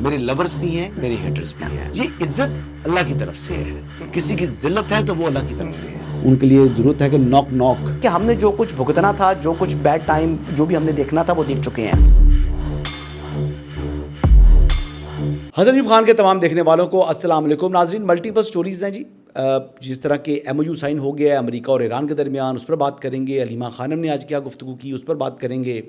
میرے لورز بھی ہیں، میرے ہیٹرز بھی ہیں. یہ عزت اللہ کی طرف سے ہے. کسی کی ذلت ہے تو وہ اللہ کی طرف سے ہے. ان کے لیے ضرورت ہے کہ نوک نوک کہ ہم نے جو کچھ بھگتنا تھا، جو کچھ بیڈ ٹائم جو بھی ہم نے دیکھنا تھا وہ دیکھ چکے ہیں. حسن ایوب خان کے تمام دیکھنے والوں کو السلام علیکم. ناظرین، ملٹیپل سٹوریز ہیں جی. جس طرح کے ایم او یو سائن ہو گیا ہے امریکہ اور ایران کے درمیان، اس پر بات کریں گے. علیمہ خانم نے آج کیا گفتگو کی، اس پر بات کریں گے.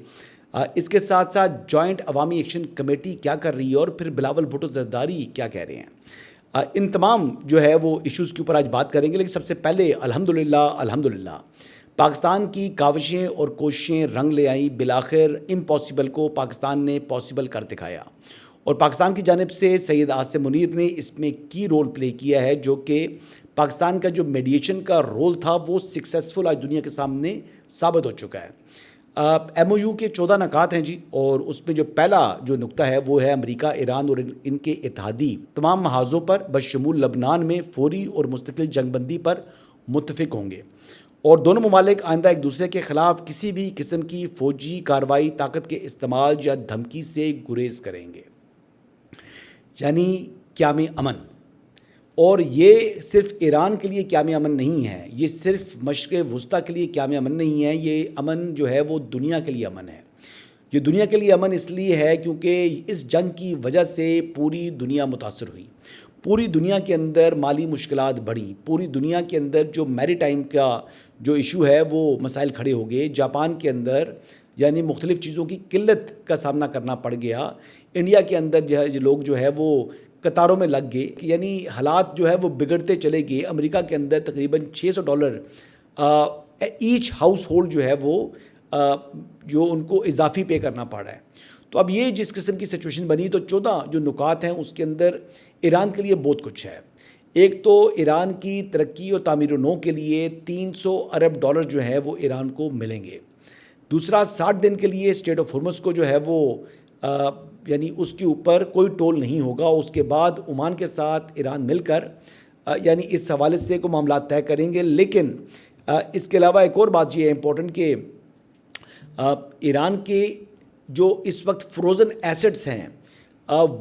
اس کے ساتھ ساتھ جوائنٹ عوامی ایکشن کمیٹی کیا کر رہی ہے اور پھر بلاول بھٹو زرداری کیا کہہ رہے ہیں. ان تمام جو ہے وہ ایشوز کے اوپر آج بات کریں گے. لیکن سب سے پہلے الحمدللہ پاکستان کی کاوشیں اور کوششیں رنگ لے آئیں. بالآخر امپاسبل کو پاکستان نے پاسبل کر دکھایا، اور پاکستان کی جانب سے سید عاصم منیر نے اس میں کی رول پلے کیا ہے، جو کہ پاکستان کا جو میڈیشن کا رول تھا وہ سکسیسفل آج دنیا کے سامنے ثابت ہو چکا ہے. ایم او یو کے 14 نکات ہیں جی، اور اس میں جو پہلا جو نقطہ ہے وہ ہے امریکہ، ایران اور ان کے اتحادی تمام محاذوں پر بشمول لبنان میں فوری اور مستقل جنگ بندی پر متفق ہوں گے، اور دونوں ممالک آئندہ ایک دوسرے کے خلاف کسی بھی قسم کی فوجی کارروائی، طاقت کے استعمال یا دھمکی سے گریز کریں گے. یعنی قیام امن. اور یہ صرف ایران کے لیے قیام امن نہیں ہے، یہ صرف مشرق وسطیٰ کے لیے قیام امن نہیں ہے، یہ امن جو ہے وہ دنیا کے لیے امن ہے. یہ دنیا کے لیے امن اس لیے ہے کیونکہ اس جنگ کی وجہ سے پوری دنیا متاثر ہوئی. پوری دنیا کے اندر مالی مشکلات بڑھیں، پوری دنیا کے اندر جو میری ٹائم کا جو ایشو ہے وہ مسائل کھڑے ہو گئے. جاپان کے اندر یعنی مختلف چیزوں کی قلت کا سامنا کرنا پڑ گیا. انڈیا کے اندر جو ہے لوگ جو ہے وہ قطاروں میں لگ گئے، یعنی حالات جو ہے وہ بگڑتے چلے گئے. امریکہ کے اندر تقریباً $600 ایچ ہاؤس ہولڈ جو ہے وہ جو ان کو اضافی پے کرنا پڑا ہے. تو اب یہ جس قسم کی سچویشن بنی، تو 14 جو نکات ہیں اس کے اندر ایران کے لیے بہت کچھ ہے. ایک تو ایران کی ترقی اور تعمیر و نو کے لیے $300 ارب جو ہے وہ ایران کو ملیں گے. دوسرا، 60 دن کے لیے اسٹریٹ آف ہرمز کو جو ہے وہ یعنی اس کے اوپر کوئی ٹول نہیں ہوگا. اس کے بعد عمان کے ساتھ ایران مل کر یعنی اس حوالے سے کو معاملات طے کریں گے. لیکن اس کے علاوہ ایک اور بات یہ ہے امپورٹنٹ کہ ایران کے جو اس وقت فروزن ایسٹس ہیں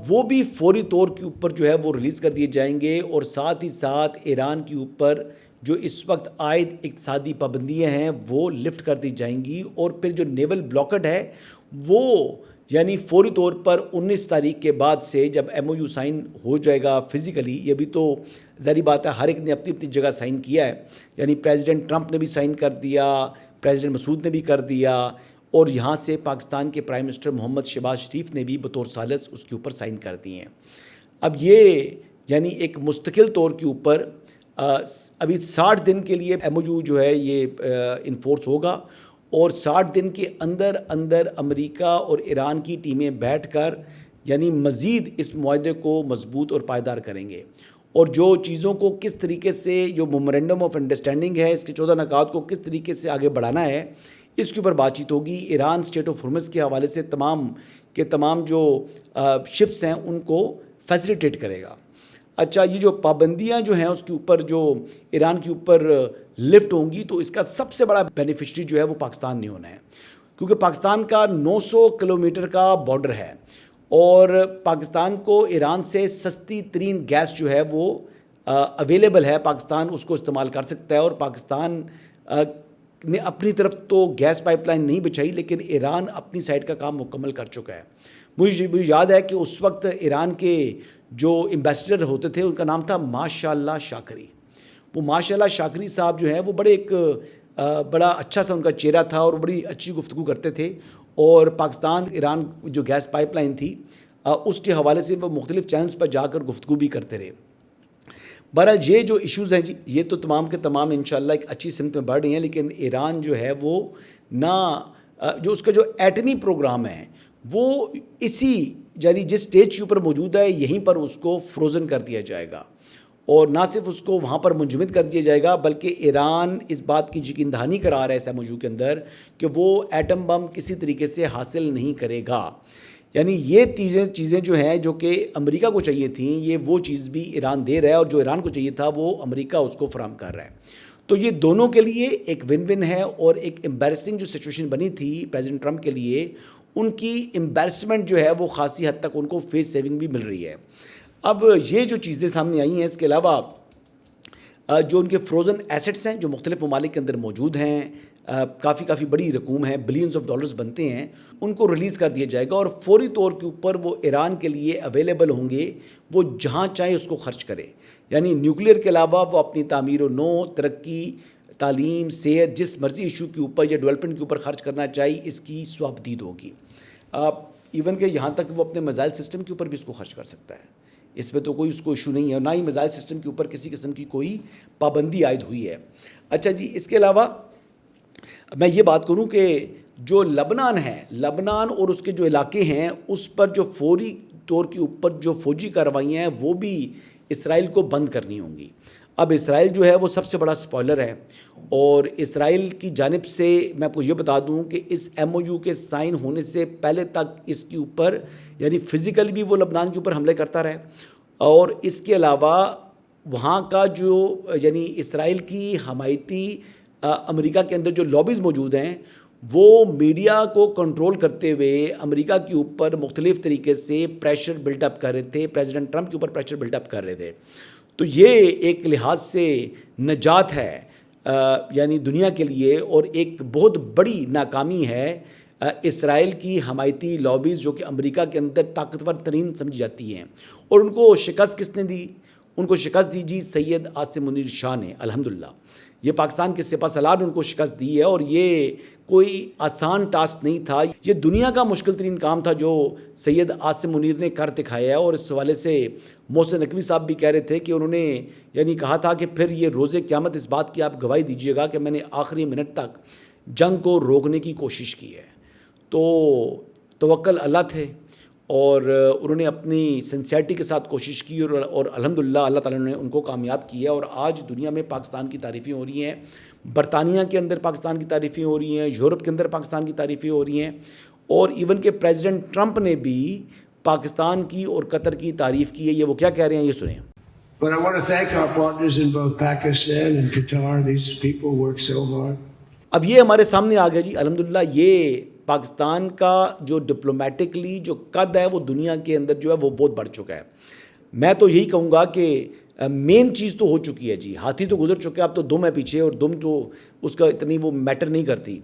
وہ بھی فوری طور کے اوپر جو ہے وہ ریلیز کر دیے جائیں گے، اور ساتھ ہی ساتھ ایران کے اوپر جو اس وقت عائد اقتصادی پابندیاں ہیں وہ لفٹ کر دی جائیں گی. اور پھر جو نیول بلاکڈ ہے وہ یعنی فوری طور پر 19 تاریخ کے بعد سے جب ایم او یو سائن ہو جائے گا فزیکلی، یہ بھی تو ظاہری بات ہے ہر ایک نے اپنی اپنی جگہ سائن کیا ہے. یعنی پریزیڈنٹ ٹرمپ نے بھی سائن کر دیا، پریزیڈنٹ مسعود نے بھی کر دیا، اور یہاں سے پاکستان کے پرائم منسٹر محمد شہباز شریف نے بھی بطور ثالث اس کے اوپر سائن کر دیے ہیں. اب یہ یعنی ایک مستقل طور کے اوپر ابھی 60 دن کے لیے ایم او یو جو ہے یہ انفورس ہوگا، اور 60 دن کے اندر امریکہ اور ایران کی ٹیمیں بیٹھ کر یعنی مزید اس معاہدے کو مضبوط اور پائیدار کریں گے. اور جو چیزوں کو کس طریقے سے جو میمورینڈم آف انڈرسٹینڈنگ ہے اس کے 14 نکات کو کس طریقے سے آگے بڑھانا ہے اس کے اوپر بات چیت ہوگی. ایران اسٹریٹ آف ہرمز کے حوالے سے تمام جو شپس ہیں ان کو فیسیلیٹیٹ کرے گا. اچھا، یہ جو پابندیاں جو ہیں اس کے اوپر جو ایران کے اوپر لفٹ ہوں گی، تو اس کا سب سے بڑا بینیفیشری جو ہے وہ پاکستان نہیں ہونا ہے، کیونکہ پاکستان کا 900 کلومیٹر کا بارڈر ہے، اور پاکستان کو ایران سے سستی ترین گیس جو ہے وہ اویلیبل ہے. پاکستان اس کو استعمال کر سکتا ہے، اور پاکستان نے اپنی طرف تو گیس پائپ لائن نہیں بچھائی، لیکن ایران اپنی سائڈ کا کام مکمل کر چکا ہے. مجھے یاد ہے کہ اس وقت ایران کے جو ایمبیسڈر ہوتے تھے ان کا نام تھا ماشاء اللہ شاکری. وہ ماشاء اللہ شاکری صاحب جو ہیں وہ بڑا اچھا سا ان کا چہرہ تھا، اور بڑی اچھی گفتگو کرتے تھے، اور پاکستان ایران جو گیس پائپ لائن تھی اس کے حوالے سے وہ مختلف چینلز پر جا کر گفتگو بھی کرتے رہے. بہرحال یہ جو ایشوز ہیں جی یہ تو تمام کے تمام انشاءاللہ ایک اچھی سمت میں بڑھ رہی ہیں. لیکن ایران جو ہے وہ نہ جو اس کا جو ایٹمی پروگرام ہے وہ اسی یعنی جس سٹیج کے اوپر موجود ہے یہیں پر اس کو فروزن کر دیا جائے گا، اور نہ صرف اس کو وہاں پر منجمد کر دیا جائے گا بلکہ ایران اس بات کی یقین دہانی کرا رہا ہے اس ایم او یو کے اندر کہ وہ ایٹم بم کسی طریقے سے حاصل نہیں کرے گا. یعنی یہ چیزیں جو ہیں جو کہ امریکہ کو چاہیے تھیں یہ وہ چیز بھی ایران دے رہا ہے، اور جو ایران کو چاہیے تھا وہ امریکہ اس کو فراہم کر رہا ہے. تو یہ دونوں کے لیے ایک ون ون ہے. اور ایک امبیرسنگ جو سچویشن بنی تھی پریزیڈنٹ ٹرمپ کے لیے ان کی امبیرسمنٹ جو ہے وہ خاصی حد تک ان کو فیس سیونگ بھی مل رہی ہے. اب یہ جو چیزیں سامنے آئی ہیں، اس کے علاوہ جو ان کے فروزن ایسٹس ہیں جو مختلف ممالک کے اندر موجود ہیں، کافی بڑی رقوم ہے، بلینز آف ڈالرز بنتے ہیں، ان کو ریلیز کر دیا جائے گا اور فوری طور کے اوپر وہ ایران کے لیے اویلیبل ہوں گے، وہ جہاں چاہے اس کو خرچ کرے. یعنی نیوکلیئر کے علاوہ وہ اپنی تعمیر و نو، ترقی، تعلیم، صحت، جس مرضی ایشو کے اوپر یا ڈیولپمنٹ کے اوپر خرچ کرنا چاہیے، اس کی سوابدید ہوگی. ایون کہ یہاں تک وہ اپنے میزائل سسٹم کے اوپر بھی اس کو خرچ کر سکتا ہے، اس میں تو کوئی اس کو ایشو نہیں ہے، نہ ہی میزائل سسٹم کے اوپر کسی قسم کی کوئی پابندی عائد ہوئی ہے. اچھا جی، اس کے علاوہ میں یہ بات کروں کہ جو لبنان ہے، لبنان اور اس کے جو علاقے ہیں، اس پر جو فوری طور کے اوپر جو فوجی کارروائیاں ہیں وہ بھی اسرائیل کو بند کرنی ہوں گی. اب اسرائیل جو ہے وہ سب سے بڑا سپوائلر ہے، اور اسرائیل کی جانب سے میں آپ کو یہ بتا دوں کہ اس ایم او یو کے سائن ہونے سے پہلے تک اس کے اوپر یعنی فزیکلی بھی وہ لبنان کے اوپر حملے کرتا رہے، اور اس کے علاوہ وہاں کا جو یعنی اسرائیل کی حمایتی امریکہ کے اندر جو لابیز موجود ہیں، وہ میڈیا کو کنٹرول کرتے ہوئے امریکہ کے اوپر مختلف طریقے سے پریشر بلڈ اپ کر رہے تھے، پریزیڈنٹ ٹرمپ کے اوپر پریشر بلڈ اپ کر رہے تھے. تو یہ ایک لحاظ سے نجات ہے یعنی دنیا کے لیے، اور ایک بہت بڑی ناکامی ہے اسرائیل کی حمایتی لابیز جو کہ امریکہ کے اندر طاقتور ترین سمجھی جاتی ہیں. اور ان کو شکست کس نے دی؟ ان کو شکست دی جی سید عاصم منیر شاہ نے. الحمدللہ یہ پاکستان کے سپہ سالار نے ان کو شکست دی ہے، اور یہ کوئی آسان ٹاسک نہیں تھا. یہ دنیا کا مشکل ترین کام تھا جو سید عاصم منیر نے کر دکھایا ہے. اور اس حوالے سے محسن نقوی صاحب بھی کہہ رہے تھے کہ انہوں نے یعنی کہا تھا کہ پھر یہ روز قیامت اس بات کی آپ گواہی دیجیے گا کہ میں نے آخری منٹ تک جنگ کو روکنے کی کوشش کی ہے. تو توکل اللہ تھے، اور انہوں نے اپنی سنسیئرٹی کے ساتھ کوشش کی، اور الحمدللہ اللہ تعالیٰ نے ان کو کامیاب کیا. اور آج دنیا میں پاکستان کی تعریفیں ہو رہی ہیں، برطانیہ کے اندر پاکستان کی تعریفیں ہو رہی ہیں، یورپ کے اندر پاکستان کی تعریفیں ہو رہی ہیں، اور ایون کہ پریزیڈنٹ ٹرمپ نے بھی پاکستان کی اور قطر کی تعریف کی ہے. یہ وہ کیا کہہ رہے ہیں، یہ سنیں. But I want to thank our partners in both Pakistan and Qatar. These people work so hard. اب یہ ہمارے سامنے آ گیا جی الحمدللہ. یہ پاکستان کا جو ڈپلومیٹکلی جو قد ہے وہ دنیا کے اندر جو ہے وہ بہت بڑھ چکا ہے. میں تو یہی کہوں گا کہ مین چیز تو ہو چکی ہے جی، ہاتھی تو گزر چکے، اب تو دم ہے پیچھے، اور دم تو اس کا اتنی وہ میٹر نہیں کرتی.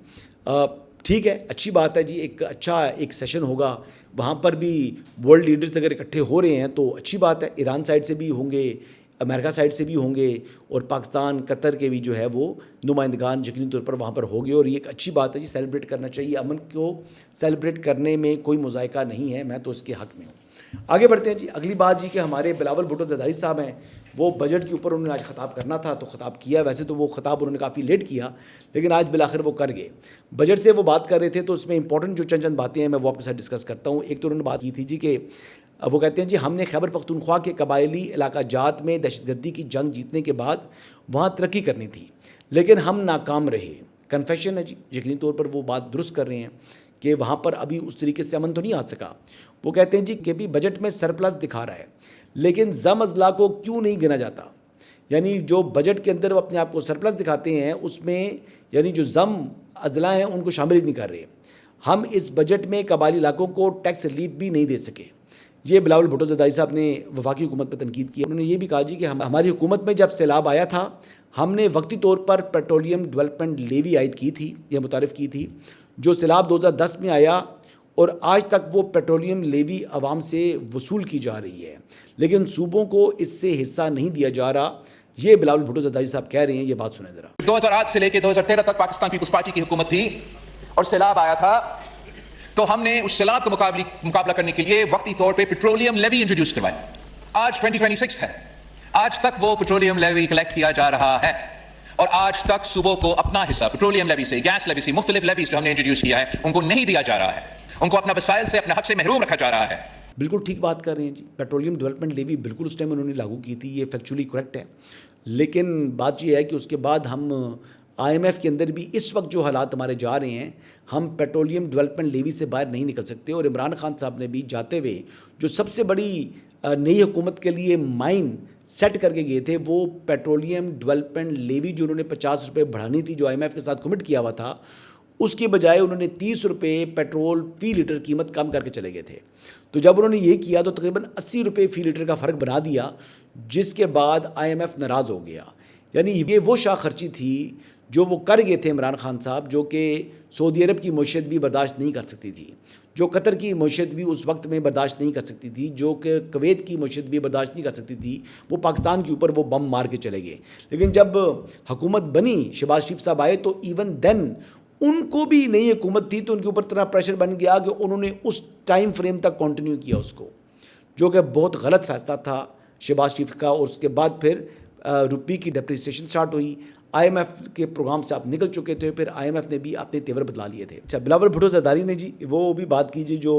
ٹھیک ہے، اچھی بات ہے جی، ایک اچھا ایک سیشن ہوگا، وہاں پر بھی ورلڈ لیڈرز اگر اکٹھے ہو رہے ہیں تو اچھی بات ہے. ایران سائڈ سے بھی ہوں گے، امریکہ سائڈ سے بھی ہوں گے، اور پاکستان قطر کے بھی جو ہے وہ نمائندگان یقینی طور پر وہاں پر ہوں گے، اور یہ ایک اچھی بات ہے جی. سیلیبریٹ کرنا چاہیے، امن کو سیلیبریٹ کرنے میں کوئی مذائقہ نہیں ہے، میں تو اس کے حق میں ہوں. آگے بڑھتے ہیں جی. اگلی بات جی کہ ہمارے بلاول بھٹو زرداری صاحب ہیں، وہ بجٹ کے اوپر انہوں نے آج خطاب کرنا تھا تو خطاب کیا. ویسے تو وہ خطاب انہوں نے کافی لیٹ کیا، لیکن آج بالآخر وہ کر گئے. بجٹ سے وہ بات کر رہے تھے تو اس میں امپورٹنٹ جو چند باتیں ہیں میں وہ آپ کے ساتھ ڈسکس کرتا ہوں. ایک تو انہوں نے بات کی تھی جی کہ وہ کہتے ہیں جی ہم نے خیبر پختونخوا کے قبائلی علاقہ جات میں دہشت گردی کی جنگ جیتنے کے بعد وہاں ترقی کرنی تھی، لیکن ہم ناکام رہے. کنفیشن ہے جی، یقینی طور پر وہ بات درست کر رہے ہیں کہ وہاں پر ابھی اس طریقے سے امن تو نہیں آ سکا. وہ کہتے ہیں جی کہ بھی بجٹ میں سرپلس دکھا رہا ہے، لیکن زم اضلاع کو کیوں نہیں گنا جاتا؟ یعنی جو بجٹ کے اندر وہ اپنے آپ کو سرپلس دکھاتے ہیں اس میں یعنی جو زم اضلاع ہیں ان کو شامل ہی نہیں کر رہے. ہم اس بجٹ میں قبائلی علاقوں کو ٹیکس ریلیف بھی نہیں دے سکے. یہ بلاول بھٹو زرداری صاحب نے وفاقی حکومت پر تنقید کی. انہوں نے یہ بھی کہا جی کہ ہماری حکومت میں جب سیلاب آیا تھا ہم نے وقتی طور پر پیٹرولیم ڈیولپمنٹ لیوی عائد کی تھی یا متعارف کی تھی، جو سیلاب 2010 میں آیا، اور آج تک وہ پیٹرولیم لیوی عوام سے وصول کی جا رہی ہے، لیکن صوبوں کو اس سے حصہ نہیں دیا جا رہا. یہ بلاول بھٹو زرداری صاحب کہہ رہے ہیں، یہ بات سنیں ذرا. 2008 سے لے کے 2013 تک پاکستان پیپلز پارٹی کی حکومت تھی اور سیلاب آیا تھا تو ہم نے اس سیلاب کا مقابلہ کرنے کے لیے وقتی طور پہ پیٹرولیم لیوی انٹروڈیوس کروائی. آج 2026 ہے، آج تک وہ پیٹرولیم لیوی کلیکٹ کیا جا رہا ہے، اور آج تک صوبوں کو اپنا حصہ پیٹرولیم لیوی سے، گیس لیوی سے، مختلف لیویز جو ہم نے انٹروڈیوس کیا ہے ان کو نہیں دیا جا رہا ہے. ان کو اپنا وسائل سے، اپنے حق سے محروم رکھا جا رہا ہے. بالکل ٹھیک بات کر رہے ہیں جی. پیٹرولیم ڈیولپمنٹ لیوی بالکل اس ٹائم انہوں نے لاگو کی تھی، یہ فیکچولی کریکٹ ہے، لیکن بات یہ ہے کہ اس کے بعد ہم آئی ایم ایف کے اندر بھی اس وقت جو حالات ہمارے جا رہے ہیں، ہم پیٹرولیم ڈیولپمنٹ لیوی سے باہر نہیں نکل سکتے. اور عمران خان صاحب نے بھی جاتے ہوئے جو سب سے بڑی نئی حکومت کے لیے مائن سیٹ کر کے گئے تھے، وہ پیٹرولیم ڈیولپمنٹ لیوی جو انہوں نے 50 روپے بڑھانی تھی، جو آئی ایم ایف کے ساتھ کمٹ کیا ہوا تھا، اس کے بجائے انہوں نے 30 روپے پیٹرول فی لیٹر قیمت کم کر کے چلے گئے تھے. تو جب انہوں نے یہ کیا تو تقریباً 80 روپے فی لیٹر کا فرق بنا دیا, جس کے بعد IMF ناراض ہو گیا. یعنی یہ وہ شاہ خرچی تھی جو وہ کر گئے تھے عمران خان صاحب, جو کہ سعودی عرب کی معیشت بھی برداشت نہیں کر سکتی تھی, جو قطر کی معیشت بھی اس وقت میں برداشت نہیں کر سکتی تھی, جو کہ کویت کی معیشت بھی برداشت نہیں کر سکتی تھی. وہ پاکستان کے اوپر وہ بم مار کے چلے گئے. لیکن جب حکومت بنی, شہباز شریف صاحب آئے, تو ایون دین ان کو بھی نئی حکومت تھی تو ان کے اوپر اتنا پریشر بن گیا کہ انہوں نے اس ٹائم فریم تک کنٹینیو کیا اس کو, جو کہ بہت غلط فیصلہ تھا شہباز شریف کا. اور اس کے بعد پھر روپی کی ڈپریسیشن سٹارٹ ہوئی. IMF کے پروگرام سے آپ نکل چکے تھے, پھر IMF نے بھی اپنے تیور بدلا لیے تھے. اچھا, بلاول بھٹو زرداری نے جی وہ بھی بات کیجیے جو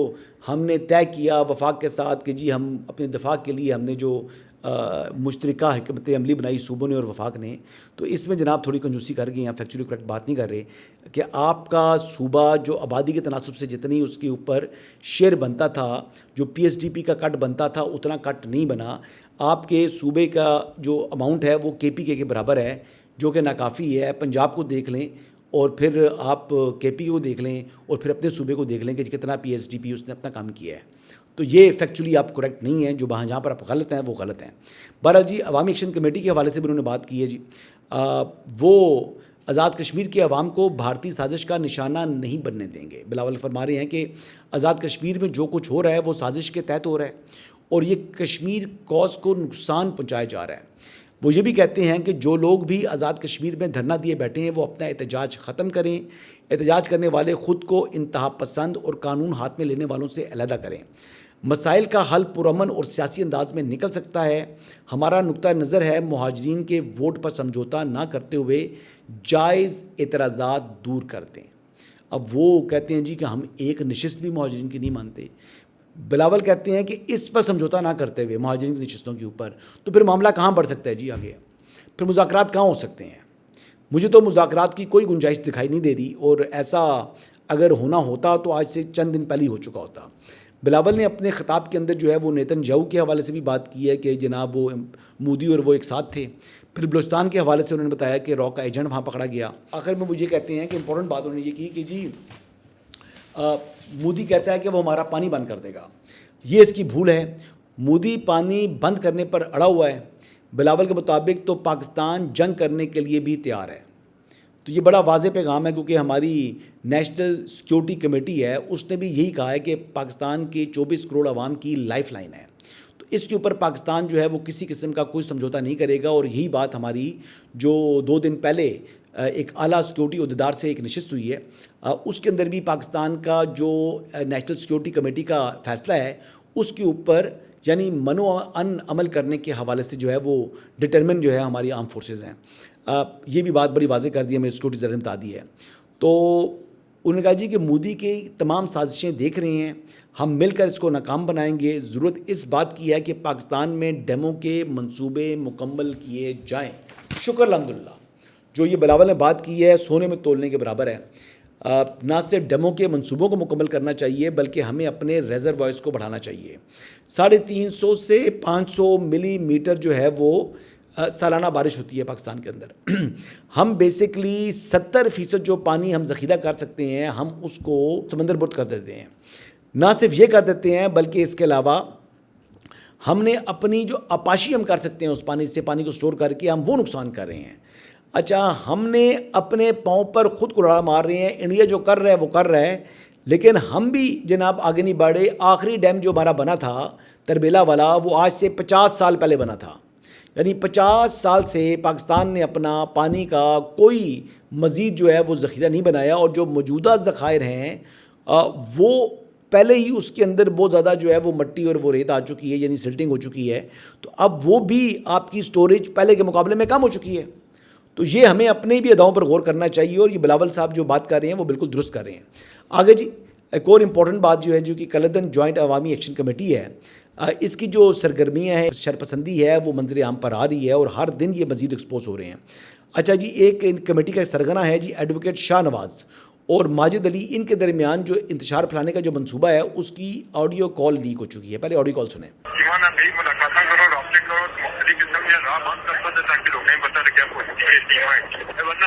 ہم نے طے کیا وفاق کے ساتھ کہ جی ہم اپنے دفاع کے لیے ہم نے جو مشترکہ حکمت عملی بنائی صوبوں نے اور وفاق نے, تو اس میں جناب تھوڑی کنجوسی کر گئی ہیں, فیکچولی کریکٹ بات نہیں کر رہے کہ آپ کا صوبہ جو آبادی کے تناسب سے جتنی اس کے اوپر شیئر بنتا تھا, جو PSDP کا کٹ بنتا تھا, اتنا کٹ نہیں بنا. آپ کے صوبے کا جو اماؤنٹ ہے وہ KPK کے برابر ہے, جو کہ ناکافی ہے. پنجاب کو دیکھ لیں اور پھر آپ KPK کو دیکھ لیں اور پھر اپنے صوبے کو دیکھ لیں کہ کتنا PSDP اس نے اپنا کام کیا ہے. تو یہ فیکچولی آپ کریکٹ نہیں ہیں, جو جہاں پر آپ غلط ہیں وہ غلط ہیں. بہرحال جی عوامی ایکشن کمیٹی کے حوالے سے بھی انہوں نے بات کی ہے جی. وہ آزاد کشمیر کے عوام کو بھارتی سازش کا نشانہ نہیں بننے دیں گے. بلاول فرما رہے ہیں کہ آزاد کشمیر میں جو کچھ ہو رہا ہے وہ سازش کے تحت ہو رہا ہے اور یہ کشمیر کوز کو نقصان پہنچایا جا رہا ہے. وہ یہ بھی کہتے ہیں کہ جو لوگ بھی آزاد کشمیر میں دھرنا دیے بیٹھے ہیں وہ اپنا احتجاج ختم کریں. احتجاج کرنے والے خود کو انتہا پسند اور قانون ہاتھ میں لینے والوں سے علیحدہ کریں. مسائل کا حل پرامن اور سیاسی انداز میں نکل سکتا ہے. ہمارا نقطہ نظر ہے مہاجرین کے ووٹ پر سمجھوتا نہ کرتے ہوئے جائز اعتراضات دور کر دیں. اب وہ کہتے ہیں جی کہ ہم ایک نشست بھی مہاجرین کی نہیں مانتے. بلاول کہتے ہیں کہ اس پر سمجھوتا نہ کرتے ہوئے مہاجرین کی نشستوں کے اوپر, تو پھر معاملہ کہاں بڑھ سکتا ہے جی آگے؟ پھر مذاکرات کہاں ہو سکتے ہیں؟ مجھے تو مذاکرات کی کوئی گنجائش دکھائی نہیں دے رہی, اور ایسا اگر ہونا ہوتا تو آج سے چند دن پہلے ہی ہو چکا ہوتا. بلاول نے اپنے خطاب کے اندر جو ہے وہ نیتن یاہو کے حوالے سے بھی بات کی ہے کہ جناب وہ مودی اور وہ ایک ساتھ تھے. پھر بلوچستان کے حوالے سے انہوں نے بتایا کہ را کا ایجنٹ وہاں پکڑا گیا. آخر میں وہ یہ کہتے ہیں کہ امپورٹنٹ بات انہوں نے یہ کی کہ جی مودی کہتا ہے کہ وہ ہمارا پانی بند کر دے گا. یہ اس کی بھول ہے. مودی پانی بند کرنے پر اڑا ہوا ہے. بلاول کے مطابق تو پاکستان جنگ کرنے کے لیے بھی تیار ہے. تو یہ بڑا واضح پیغام ہے, کیونکہ ہماری نیشنل سیکیورٹی کمیٹی ہے اس نے بھی یہی کہا ہے کہ پاکستان کے 24 کروڑ عوام کی لائف لائن ہے. تو اس کے اوپر پاکستان جو ہے وہ کسی قسم کا کوئی سمجھوتا نہیں کرے گا. اور یہی بات ہماری جو 2 دن پہلے ایک اعلیٰ سیکیورٹی عہدیدار سے ایک نشست ہوئی ہے, اس کے اندر بھی پاکستان کا جو نیشنل سیکیورٹی کمیٹی کا فیصلہ ہے اس کے اوپر یعنی منو ان عمل کرنے کے حوالے سے جو ہے وہ ڈٹرمن جو ہے ہماری آرم فورسز ہیں. یہ بھی بات بڑی واضح کر دی ہے, میں سیکورٹی زر نے بتا دی ہے. تو انہوں نے کہا جی کہ مودی کی تمام سازشیں دیکھ رہے ہیں, ہم مل کر اس کو ناکام بنائیں گے. ضرورت اس بات کی ہے کہ پاکستان میں ڈیمو کے منصوبے مکمل کیے جائیں. شکر الحمدللہ. جو یہ بلاول نے بات کی ہے سونے میں تولنے کے برابر ہے. نہ صرف ڈیمو کے منصوبوں کو مکمل کرنا چاہیے بلکہ ہمیں اپنے ریزروائرز کو بڑھانا چاہیے. 350 سے 500 ملی میٹر جو ہے وہ سالانہ بارش ہوتی ہے پاکستان کے اندر. ہم بیسکلی 70% جو پانی ہم ذخیرہ کر سکتے ہیں ہم اس کو سمندر برد کر دیتے ہیں. نہ صرف یہ کر دیتے ہیں بلکہ اس کے علاوہ ہم نے اپنی جو اپاشی ہم کر سکتے ہیں اس پانی سے, پانی کو سٹور کر کے ہم وہ نقصان کر رہے ہیں. اچھا, ہم نے اپنے پاؤں پر خود کو لڑا مار رہے ہیں. انڈیا جو کر رہا ہے وہ کر رہا ہے, لیکن ہم بھی جناب آگے نہیں بڑھے. آخری ڈیم جو ہمارا بنا تھا تربیلا والا وہ آج سے 50 سال پہلے بنا تھا. یعنی 50 سال سے پاکستان نے اپنا پانی کا کوئی مزید جو ہے وہ ذخیرہ نہیں بنایا, اور جو موجودہ ذخائر ہیں وہ پہلے ہی اس کے اندر بہت زیادہ جو ہے وہ مٹی اور وہ ریت آ چکی ہے, یعنی سلٹنگ ہو چکی ہے. تو اب وہ بھی آپ کی سٹوریج پہلے کے مقابلے میں کم ہو چکی ہے. تو یہ ہمیں اپنے بھی اداؤں پر غور کرنا چاہیے, اور یہ بلاول صاحب جو بات کر رہے ہیں وہ بالکل درست کر رہے ہیں. آگے جی ایک اور امپورٹنٹ بات جو ہے جو کہ کلدن جوائنٹ عوامی ایکشن کمیٹی ہے, اس کی جو سرگرمیاں ہیں شرپسندی ہے وہ منظر عام پر آ رہی ہے اور ہر دن یہ مزید ایکسپوز ہو رہے ہیں. اچھا جی, ایک کمیٹی کا سرگنا ہے جی ایڈوکیٹ شاہ نواز اور ماجد علی, ان کے درمیان جو انتشار پھیلانے کا جو منصوبہ ہے اس کی آڈیو کال لیک ہو چکی ہے. پہلے آڈیو کال سنیں. ملاقاتیں کرو, رابطے کرو, مختلف قسم کے راہ بند کر دو تاکہ لوگ نہیں پتہ لگے آپ کو ورنہ